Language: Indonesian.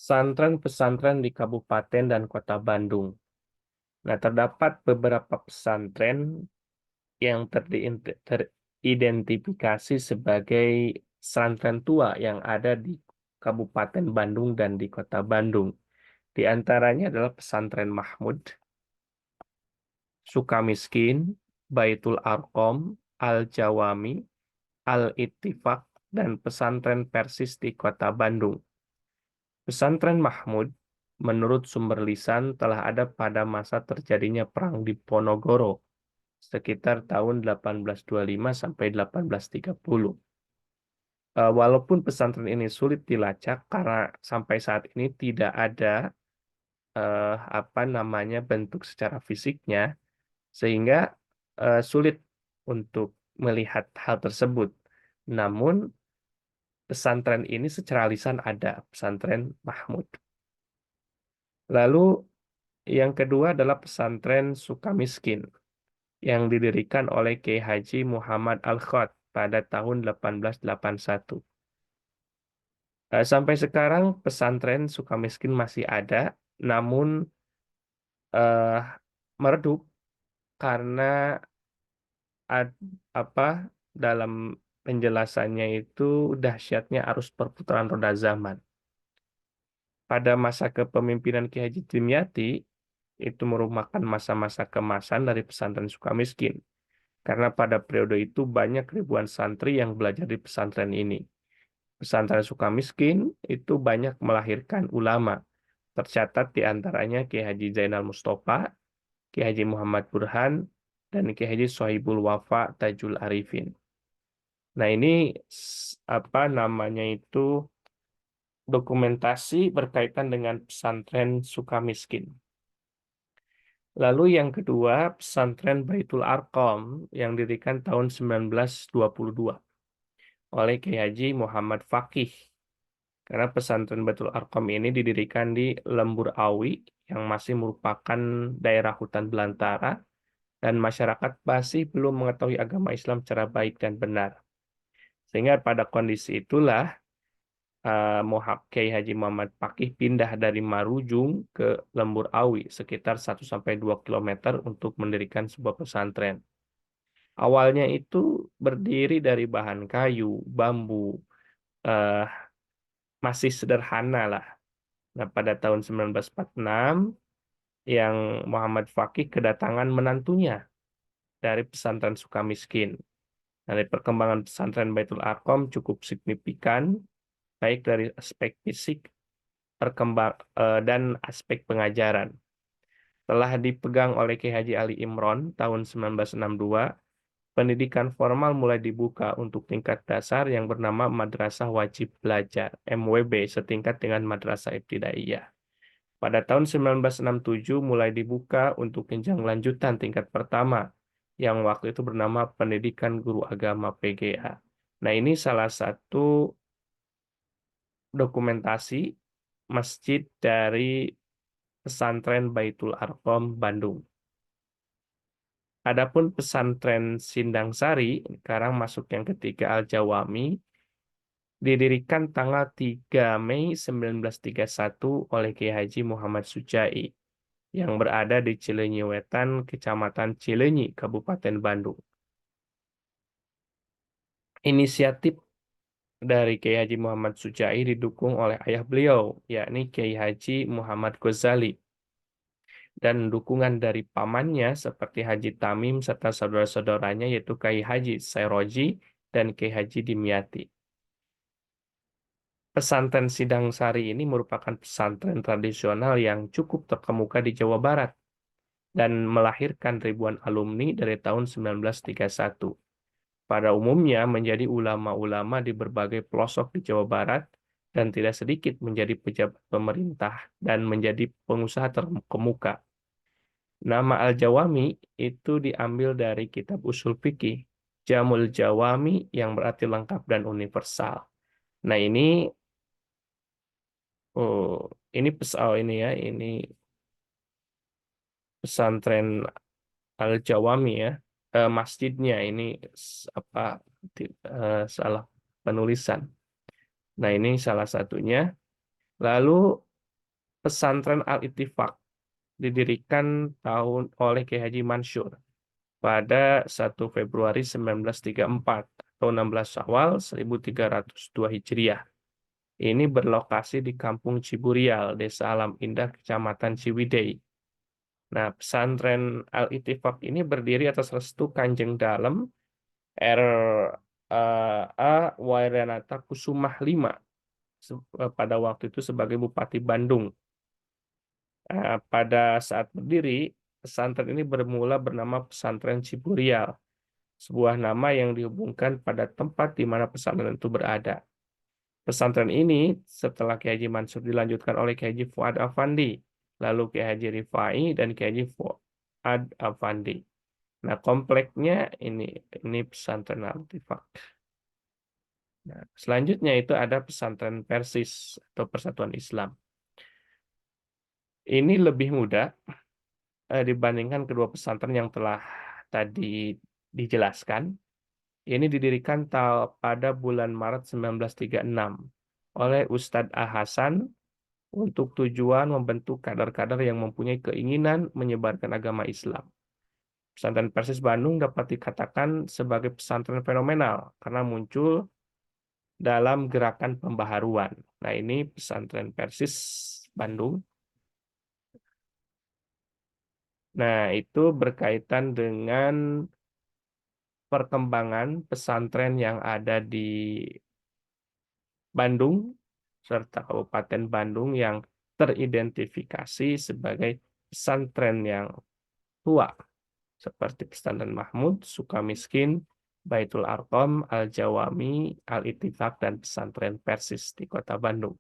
Pesantren-pesantren di Kabupaten dan Kota Bandung. Nah, terdapat beberapa pesantren yang teridentifikasi sebagai pesantren tua yang ada di Kabupaten Bandung dan di Kota Bandung. Di antaranya adalah Pesantren Mahmud, Sukamiskin, Baitul Arqom, Al-Jawami, Al-Ittifaq, dan Pesantren Persis di Kota Bandung. Pesantren Mahmud, menurut sumber lisan, telah ada pada masa terjadinya Perang Diponegoro, sekitar tahun 1825 sampai 1830. Walaupun pesantren ini sulit dilacak karena sampai saat ini tidak ada apa namanya bentuk secara fisiknya, sehingga sulit untuk melihat hal tersebut. Namun pesantren ini secara lisan ada, pesantren Mahmud. Lalu yang kedua adalah pesantren Sukamiskin yang didirikan oleh Kiai Haji Muhammad Al-Khat pada tahun 1881. Sampai sekarang pesantren Sukamiskin masih ada, namun eh, meredup karena ad- apa dalam penjelasannya itu dahsyatnya arus perputaran roda zaman. Pada masa kepemimpinan Ki Haji Dimyati, itu merupakan masa-masa kemasan dari pesantren Sukamiskin. Karena pada periode itu banyak ribuan santri yang belajar di pesantren ini. Pesantren Sukamiskin itu banyak melahirkan ulama. Tercatat di antaranya Ki Haji Zainal Mustafa, Ki Haji Muhammad Burhan, dan Ki Haji Sohibul Wafa Tajul Arifin. Nah ini apa namanya itu dokumentasi berkaitan dengan pesantren Sukamiskin. Lalu yang kedua, pesantren Baitul Arqam yang didirikan tahun 1922 oleh Kiai Haji Muhammad Fakih. Karena pesantren Baitul Arqam ini didirikan di Lembur Awi yang masih merupakan daerah hutan belantara dan masyarakat masih belum mengetahui agama Islam secara baik dan benar. Sehingga pada kondisi itulah Kiai Haji Muhammad Fakih pindah dari Marujung ke Lembur Awi sekitar 1 sampai 2 kilometer untuk mendirikan sebuah pesantren. Awalnya itu berdiri dari bahan kayu, bambu, eh, masih sederhana lah. Nah, pada tahun 1946, yang Muhammad Fakih kedatangan menantunya dari pesantren Sukamiskin. Dari perkembangan pesantren Baitul Arqam cukup signifikan, baik dari aspek fisik, dan aspek pengajaran. Telah dipegang oleh Kiai Haji Ali Imron tahun 1962, pendidikan formal mulai dibuka untuk tingkat dasar yang bernama Madrasah Wajib Belajar, MWB, setingkat dengan Madrasah Ibtidaiyah. Pada tahun 1967 mulai dibuka untuk jenjang lanjutan tingkat pertama, yang waktu itu bernama Pendidikan Guru Agama PGA. Nah, ini salah satu dokumentasi masjid dari pesantren Baitul Arqam Bandung. Adapun pesantren Sindang Sari, sekarang masuk yang ketiga Al-Jawami, didirikan tanggal 3 Mei 1931 oleh Kiai Haji Muhammad Sujai yang berada di Cileunyi Wetan, Kecamatan Cileunyi, Kabupaten Bandung. Inisiatif dari Kiai Haji Muhammad Sujai didukung oleh ayah beliau, yakni Kiai Haji Muhammad Ghazali, dan dukungan dari pamannya seperti Haji Tamim serta saudara-saudaranya yaitu Kiai Haji Sairoji dan Kiai Haji Dimyati. Pesantren Sidang Sari ini merupakan pesantren tradisional yang cukup terkemuka di Jawa Barat dan melahirkan ribuan alumni dari tahun 1931. Pada umumnya menjadi ulama-ulama di berbagai pelosok di Jawa Barat dan tidak sedikit menjadi pejabat pemerintah dan menjadi pengusaha terkemuka. Nama Al-Jawami itu diambil dari kitab usul fikih Jamul Jawami yang berarti lengkap dan universal. Nah, oh, ini ya, ini pesantren Al-Jawami ya. Masjidnya ini apa salah penulisan. Nah, ini salah satunya. Lalu Pesantren Al-Ittifaq didirikan oleh Kiai Haji Mansur pada 1 Februari 1934 atau 16 Syawal 1302 Hijriah. Ini berlokasi di Kampung Ciburial, Desa Alam Indah, Kecamatan Ciwidey. Nah, pesantren Al-Ittifaq ini berdiri atas restu Kanjeng Dalem R.A. Wairanata Kusumah V pada waktu itu sebagai Bupati Bandung. Pada saat berdiri, pesantren ini bermula bernama Pesantren Ciburial, sebuah nama yang dihubungkan pada tempat di mana pesantren itu berada. Pesantren ini setelah Kiai Haji Mansur dilanjutkan oleh Kiai Haji Fuad Afandi, lalu Kiai Haji Rifai dan Kiai Haji Fuad Afandi. Nah, kompleknya ini pesantren Al-Ittifaq. Nah, selanjutnya itu ada pesantren Persis atau Persatuan Islam. Ini lebih mudah dibandingkan kedua pesantren yang telah tadi dijelaskan. Ini didirikan pada bulan Maret 1936 oleh Ustadz A. Hasan untuk tujuan membentuk kader-kader yang mempunyai keinginan menyebarkan agama Islam. Pesantren Persis Bandung dapat dikatakan sebagai pesantren fenomenal karena muncul dalam gerakan pembaharuan. Nah, ini pesantren Persis Bandung. Nah, itu berkaitan dengan perkembangan pesantren yang ada di Bandung serta Kabupaten Bandung yang teridentifikasi sebagai pesantren yang tua seperti Pesantren Mahmud, Sukamiskin, Baitul Arqam, Al-Jawami, Al-Ittifaq, dan Pesantren Persis di Kota Bandung.